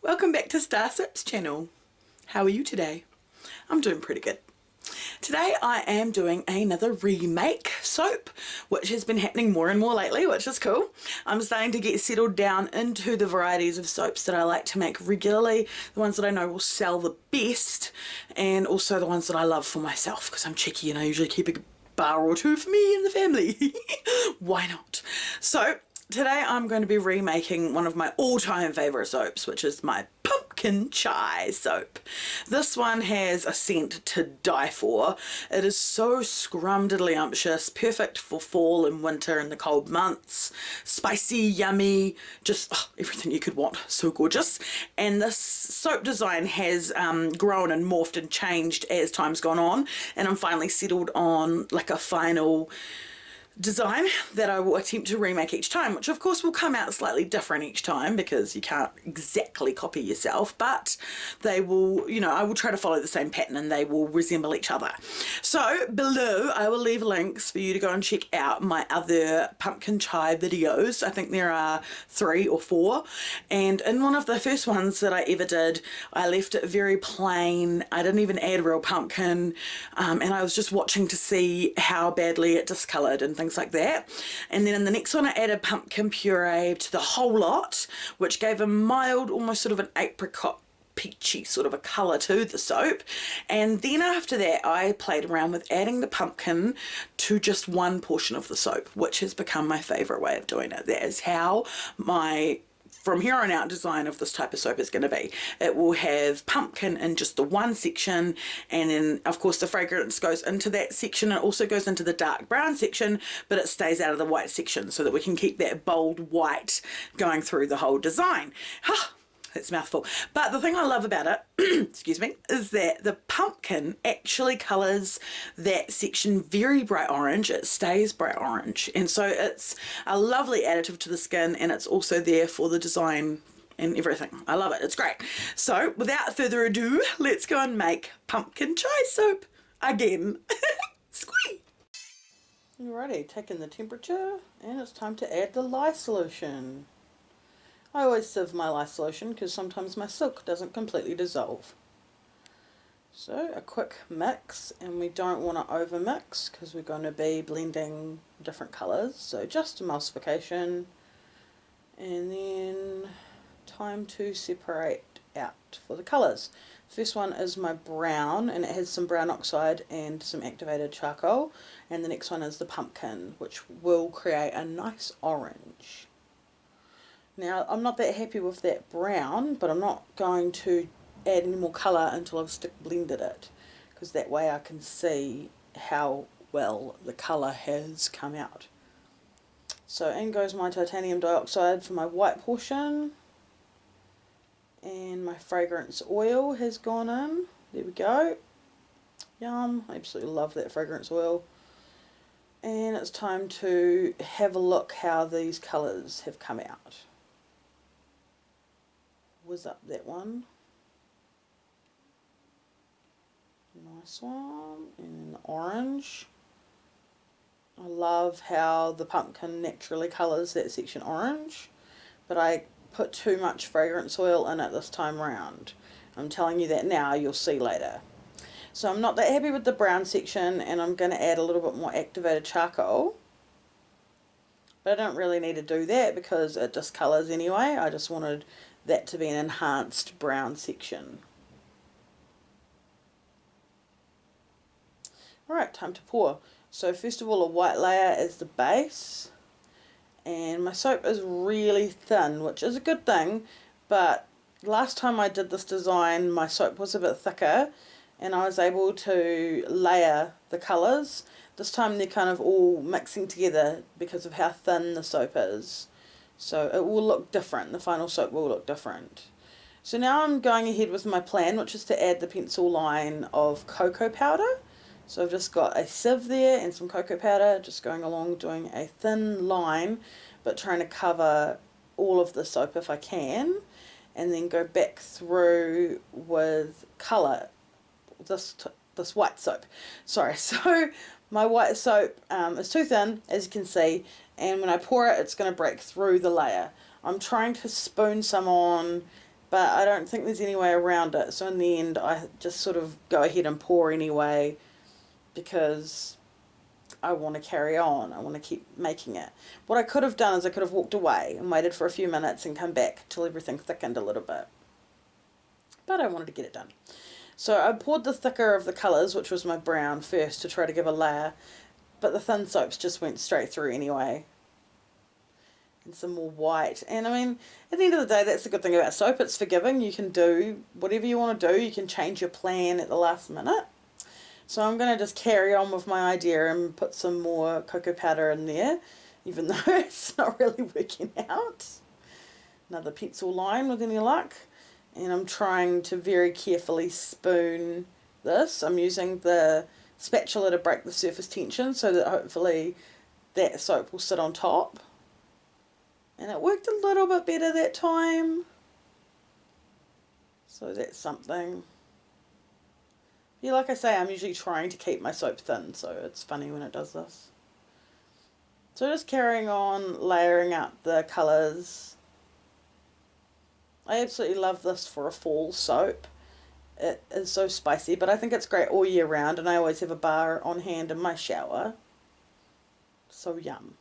Welcome back to StarrSoaps channel. How are you today? I'm doing pretty good. Today I am doing another remake soap, which has been happening more and more lately, which is cool. I'm starting to get settled down into the varieties of soaps that I like to make regularly, the ones that I know will sell the best, and also the ones that I love for myself, because I'm cheeky and I usually keep a bar or two for me and the family. Why not? So today I'm going to be remaking one of my all-time favourite soaps, which is my pumpkin chai soap. This one has a scent to die for. It is so scrumdiddlyumptious, perfect for fall and winter and the cold months. Spicy, yummy, just everything you could want. So gorgeous. And this soap design has grown and morphed and changed as time's gone on, and I'm finally settled on like a final design that I will attempt to remake each time, which of course will come out slightly different each time because you can't exactly copy yourself, but they will, you know, I will try to follow the same pattern and they will resemble each other. So below I will leave links for you to go and check out my other pumpkin chai videos. I think there are 3 or 4, and in one of the first ones that I ever did, I left it very plain. I didn't even add real pumpkin, and I was just watching to see how badly it discoloured and things like that. And then in the next one I added pumpkin puree to the whole lot, which gave a mild, almost sort of an apricot peachy sort of a colour to the soap. And then after that I played around with adding the pumpkin to just one portion of the soap, which has become my favourite way of doing it. That is how my from here on out design of this type of soap is going to be. It will have pumpkin in just the one section, and then of course the fragrance goes into that section. It also goes into the dark brown section, but it stays out of the white section so that we can keep that bold white going through the whole design. It's a mouthful. But the thing I love about it, excuse me, is that the pumpkin actually colours that section very bright orange. It stays bright orange, and so it's a lovely additive to the skin, and it's also there for the design and everything. I love it. It's great. So without further ado, let's go and make pumpkin chai soap again. Squee! Alrighty, taking the temperature, and it's time to add the lye solution. I always sieve my lye solution because sometimes my silk doesn't completely dissolve. So a quick mix, and we don't want to over mix because we're going to be blending different colours. So just emulsification, and then time to separate out for the colours. First one is my brown, and it has some brown oxide and some activated charcoal, and the next one is the pumpkin, which will create a nice orange. Now I'm not that happy with that brown, but I'm not going to add any more colour until I've stick blended it, because that way I can see how well the colour has come out. So in goes my titanium dioxide for my white portion, and my fragrance oil has gone in. There we go. Yum, I absolutely love that fragrance oil. And it's time to have a look how these colours have come out. Was up that one. Nice one. And then the orange. I love how the pumpkin naturally colours that section orange, but I put too much fragrance oil in it this time round. I'm telling you that now, you'll see later. So I'm not that happy with the brown section, and I'm going to add a little bit more activated charcoal. But I don't really need to do that because it discolours anyway. I just wanted that to be an enhanced brown section. Alright, time to pour. So first of all, a white layer is the base, and my soap is really thin, which is a good thing, but last time I did this design my soap was a bit thicker and I was able to layer the colours. This time they're kind of all mixing together because of how thin the soap is. So it will look different, the final soap will look different. So now I'm going ahead with my plan, which is to add the pencil line of cocoa powder. So I've just got a sieve there and some cocoa powder, just going along doing a thin line, but trying to cover all of the soap if I can, and then go back through with colour, this white soap. Sorry, so my white soap is too thin, as you can see, and when I pour it, it's going to break through the layer. I'm trying to spoon some on but I don't think there's any way around it. So in the end, I just sort of go ahead and pour anyway because I want to carry on. I want to keep making it. What I could have done is I could have walked away and waited for a few minutes and come back till everything thickened a little bit. But I wanted to get it done. So I poured the thicker of the colours, which was my brown, first to try to give a layer. But the thin soaps just went straight through anyway. And some more white. And I mean, at the end of the day, that's the good thing about soap. It's forgiving. You can do whatever you want to do. You can change your plan at the last minute. So I'm going to just carry on with my idea and put some more cocoa powder in there, even though it's not really working out. Another pencil line with any luck. And I'm trying to very carefully spoon this. I'm using the spatula to break the surface tension so that hopefully that soap will sit on top. And it worked a little bit better that time. So that's something. Yeah, like I say, I'm usually trying to keep my soap thin, so it's funny when it does this. So just carrying on, layering up the colours. I absolutely love this for a fall soap. It is so spicy, but I think it's great all year round, and I always have a bar on hand in my shower. So yum.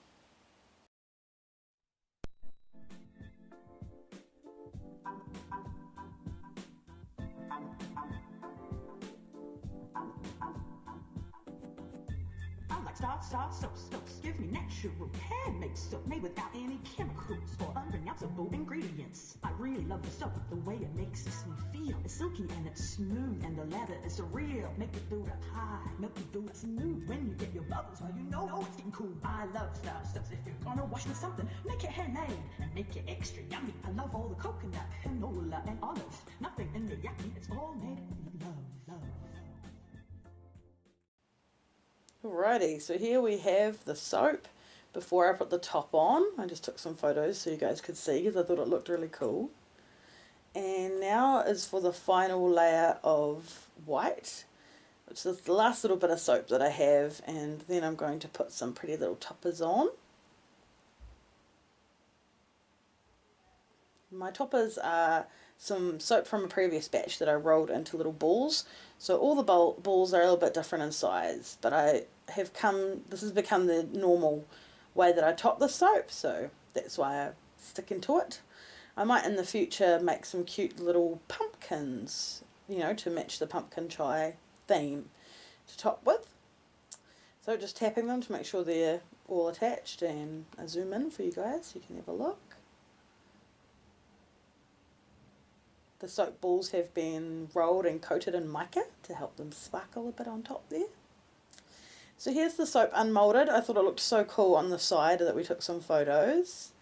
StarrSoaps give me natural handmade soap made without any chemicals or unpronounceable ingredients. I really love the soap, the way it makes me feel. It's silky and it's smooth and the lather is surreal. Make it through the pie, milk it through it smooth. When you get your bubbles, well you know it's getting cool. I love StarrSoaps. If you're gonna wash with something, make it handmade and make it extra yummy. I love all the coconut, canola and olives. Nothing in the yucky, it's all made with love. Alrighty, so here we have the soap. Before I put the top on, I just took some photos so you guys could see because I thought it looked really cool. And now is for the final layer of white, which is the last little bit of soap that I have, and then I'm going to put some pretty little toppers on. My toppers are some soap from a previous batch that I rolled into little balls. So all the balls are a little bit different in size, but this has become the normal way that I top the soap, so that's why I'm sticking to it. I might in the future make some cute little pumpkins, you know, to match the pumpkin chai theme to top with. So just tapping them to make sure they're all attached, and I zoom in for you guys so you can have a look. The soap balls have been rolled and coated in mica to help them sparkle a bit on top there. So here's the soap unmolded. I thought it looked so cool on the side that we took some photos.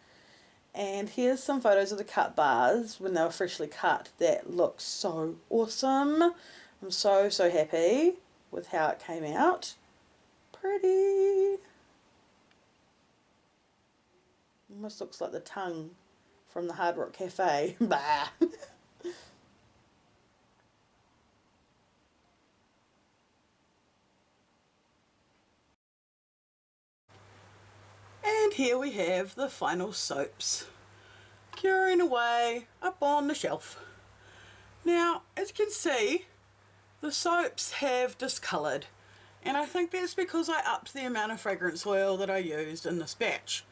And here's some photos of the cut bars when they were freshly cut. That looks so awesome. I'm so happy with how it came out. Pretty. Almost looks like the tongue from the Hard Rock Cafe. Bah. And here we have the final soaps curing away up on the shelf. Now, as you can see, the soaps have discoloured, and I think that's because I upped the amount of fragrance oil that I used in this batch.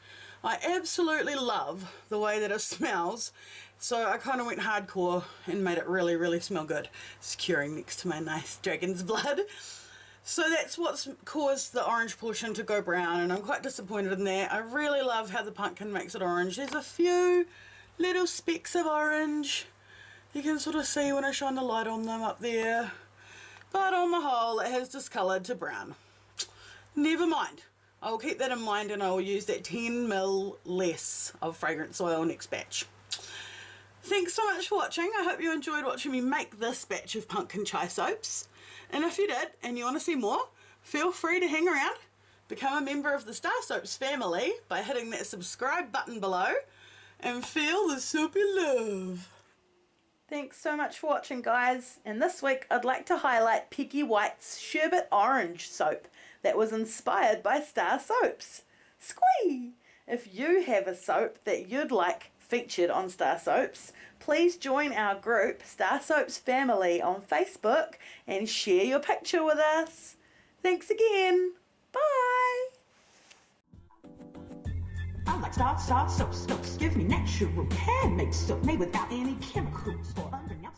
I absolutely love the way that it smells, so I kind of went hardcore and made it really smell good. It's curing next to my nice dragon's blood. So that's what's caused the orange portion to go brown, and I'm quite disappointed in that. I really love how the pumpkin makes it orange. There's a few little specks of orange you can sort of see when I shine the light on them up there, but on the whole it has discoloured to brown. Never mind, I will keep that in mind and I will use that 10 ml less of fragrance oil next batch. Thanks so much for watching. I hope you enjoyed watching me make this batch of pumpkin chai soaps. And if you did and you want to see more, feel free to hang around. Become a member of the StarrSoaps family by hitting that subscribe button below and feel the soapy love. Thanks so much for watching, guys. And this week I'd like to highlight Peggy White's Sherbet Orange soap that was inspired by StarrSoaps. Squee! If you have a soap that you'd like featured on StarrSoaps, please join our group StarrSoapy Family on Facebook and share your picture with us. Thanks again. Bye. I like Starr soaps. Give me natural handmade soap made without any chemicals or underneath.